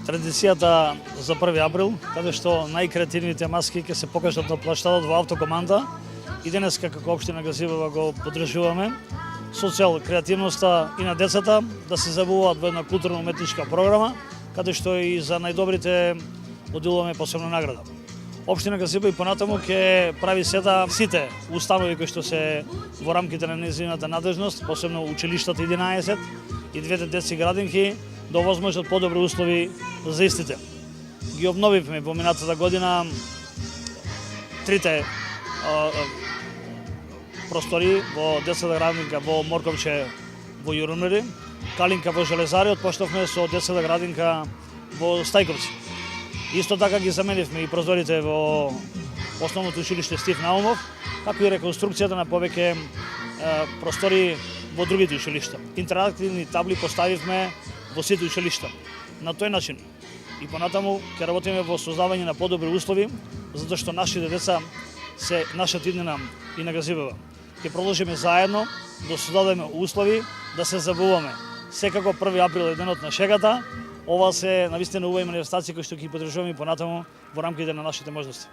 Традицијата за 1 април, каде што најкреативните маски ќе се покажат на плаштадот во автокоманда и денеска како општина Газивева го поддржуваме со цел креативноста и на децата да се забавуваат во една културно-уметничка програма, каде што и за најдобрите одделуваме посебна награда. Општина Газиба и понатаму ќе прави сите установи кои што се во рамките на нејзината надлежност, посебно училиштата 11 и двете детски градинки, да овозможат подобри услови за истите. Ги обновивме во минатата година трите простори во детската градинка во Морковче во Јурумери, Калинка во Железари, отпочнавме со детската градинка во Стајковци. Исто така ги заменивме и прозорите во основното училиште Стив Наумов, како и реконструкцијата на повеќе простори во другите училишта. Интерактивни табли поставивме во сите училишта. На тој начин и понатаму ќе работиме во создавање на подобри услови, затоа што нашите деца се нашата иднина и на Газивева. Ќе продолжиме заедно да создадеме услови да се забавуваме. Секако 1 април е денот на шегата. Ова се навистина убави манифестации кои што ќе поддржуваме и понатаму во рамките на нашите можности.